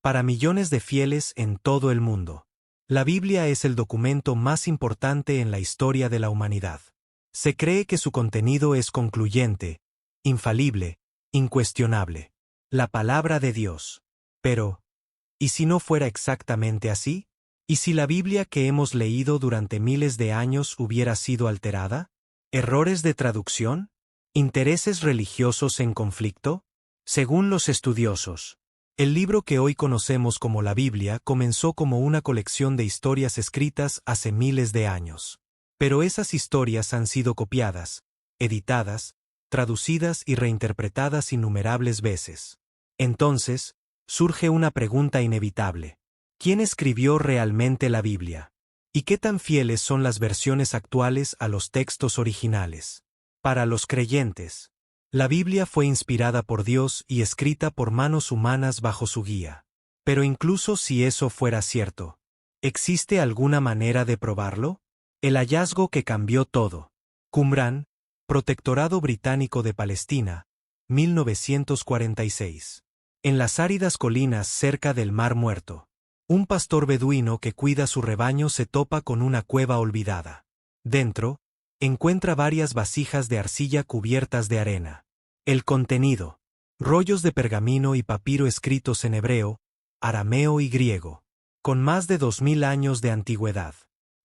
para millones de fieles en todo el mundo. La Biblia es el documento más importante en la historia de la humanidad. Se cree que su contenido es concluyente, infalible, incuestionable. La palabra de Dios. Pero, ¿y si no fuera exactamente así? ¿Y si la Biblia que hemos leído durante miles de años hubiera sido alterada? ¿Errores de traducción? ¿Intereses religiosos en conflicto? Según los estudiosos, el libro que hoy conocemos como la Biblia comenzó como una colección de historias escritas hace miles de años. Pero esas historias han sido copiadas, editadas, traducidas y reinterpretadas innumerables veces. Entonces, surge una pregunta inevitable. ¿Quién escribió realmente la Biblia? ¿Y qué tan fieles son las versiones actuales a los textos originales? Para los creyentes, la Biblia fue inspirada por Dios y escrita por manos humanas bajo su guía. Pero incluso si eso fuera cierto, ¿existe alguna manera de probarlo? El hallazgo que cambió todo. Qumrán, Protectorado Británico de Palestina, 1946. En las áridas colinas cerca del Mar Muerto, un pastor beduino que cuida su rebaño se topa con una cueva olvidada. Dentro, encuentra varias vasijas de arcilla cubiertas de arena. El contenido: rollos de pergamino y papiro escritos en hebreo, arameo y griego, con más de 2000 años de antigüedad.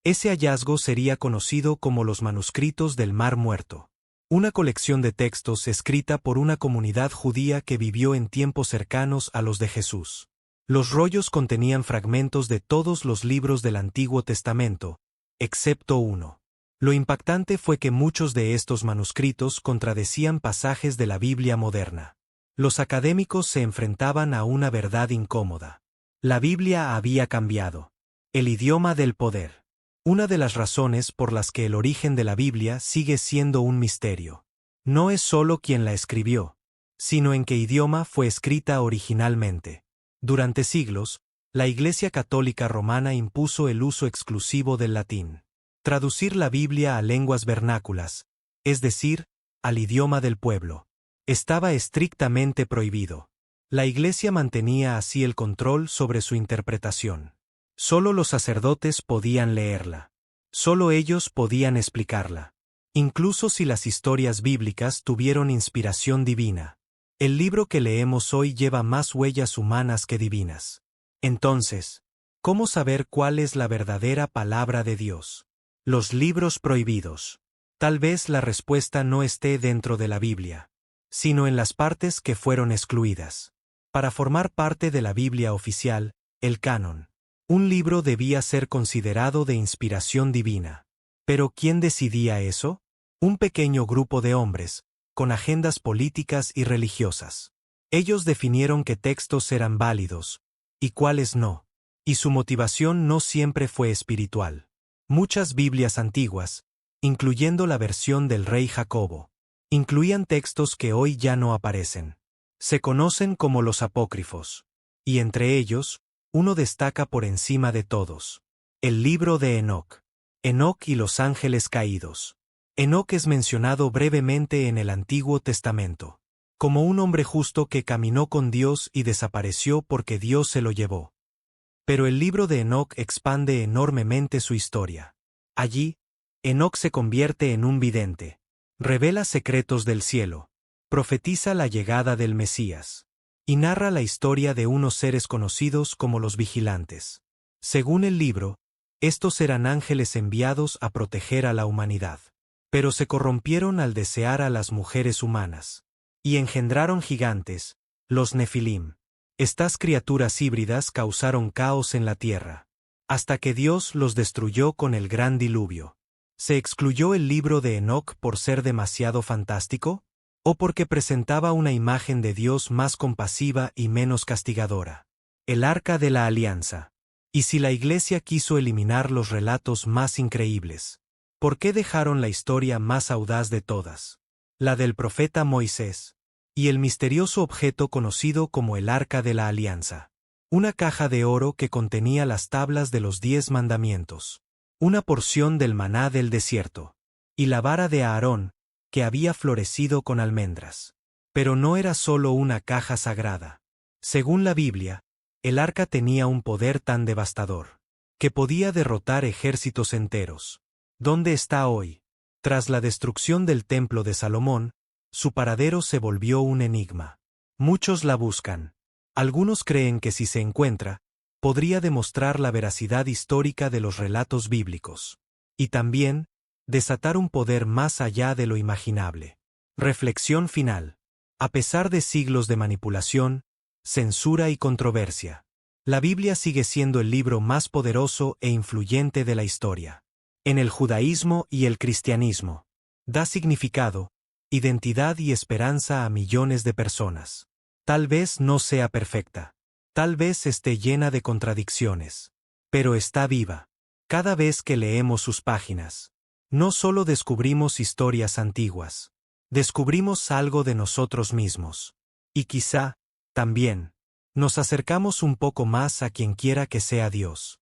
Ese hallazgo sería conocido como los manuscritos del Mar Muerto, una colección de textos escrita por una comunidad judía que vivió en tiempos cercanos a los de Jesús. Los rollos contenían fragmentos de todos los libros del Antiguo Testamento, excepto uno. Lo impactante fue que muchos de estos manuscritos contradecían pasajes de la Biblia moderna. Los académicos se enfrentaban a una verdad incómoda. La Biblia había cambiado. El idioma del poder. Una de las razones por las que el origen de la Biblia sigue siendo un misterio. No es solo quién la escribió, sino en qué idioma fue escrita originalmente. Durante siglos, la Iglesia Católica Romana impuso el uso exclusivo del latín. Traducir la Biblia a lenguas vernáculas, es decir, al idioma del pueblo, estaba estrictamente prohibido. La Iglesia mantenía así el control sobre su interpretación. Solo los sacerdotes podían leerla. Solo ellos podían explicarla. Incluso si las historias bíblicas tuvieron inspiración divina. El libro que leemos hoy lleva más huellas humanas que divinas. Entonces, ¿cómo saber cuál es la verdadera palabra de Dios? Los libros prohibidos. Tal vez la respuesta no esté dentro de la Biblia, sino en las partes que fueron excluidas. Para formar parte de la Biblia oficial, el canon, un libro debía ser considerado de inspiración divina. ¿Pero quién decidía eso? Un pequeño grupo de hombres, con agendas políticas y religiosas. Ellos definieron qué textos eran válidos, y cuáles no, y su motivación no siempre fue espiritual. Muchas Biblias antiguas, incluyendo la versión del rey Jacobo, incluían textos que hoy ya no aparecen. Se conocen como los apócrifos, y entre ellos, uno destaca por encima de todos: el libro de Enoc. Enoc y los ángeles caídos. Enoc es mencionado brevemente en el Antiguo Testamento, como un hombre justo que caminó con Dios y desapareció porque Dios se lo llevó. Pero el libro de Enoc expande enormemente su historia. Allí, Enoc se convierte en un vidente, revela secretos del cielo, profetiza la llegada del Mesías, y narra la historia de unos seres conocidos como los vigilantes. Según el libro, estos eran ángeles enviados a proteger a la humanidad. Pero se corrompieron al desear a las mujeres humanas, y engendraron gigantes, los Nefilim. Estas criaturas híbridas causaron caos en la tierra, hasta que Dios los destruyó con el gran diluvio. ¿Se excluyó el libro de Enoc por ser demasiado fantástico? ¿O porque presentaba una imagen de Dios más compasiva y menos castigadora? El Arca de la Alianza. ¿Y si la Iglesia quiso eliminar los relatos más increíbles? ¿Por qué dejaron la historia más audaz de todas? La del profeta Moisés. Y el misterioso objeto conocido como el Arca de la Alianza. Una caja de oro que contenía las tablas de los 10 mandamientos. Una porción del maná del desierto. Y la vara de Aarón, que había florecido con almendras. Pero no era solo una caja sagrada. Según la Biblia, El arca tenía un poder tan devastador que podía derrotar ejércitos enteros. ¿Dónde está hoy? Tras la destrucción del templo de Salomón, su paradero se volvió un enigma. Muchos la buscan. Algunos creen que si se encuentra, podría demostrar la veracidad histórica de los relatos bíblicos. Y también, desatar un poder más allá de lo imaginable. Reflexión final. A pesar de siglos de manipulación, censura y controversia, la Biblia sigue siendo el libro más poderoso e influyente de la historia. En el judaísmo y el cristianismo, da significado, identidad y esperanza a millones de personas. Tal vez no sea perfecta. Tal vez esté llena de contradicciones. Pero está viva. Cada vez que leemos sus páginas, no solo descubrimos historias antiguas, descubrimos algo de nosotros mismos. Y quizá, también, nos acercamos un poco más a quien quiera que sea Dios.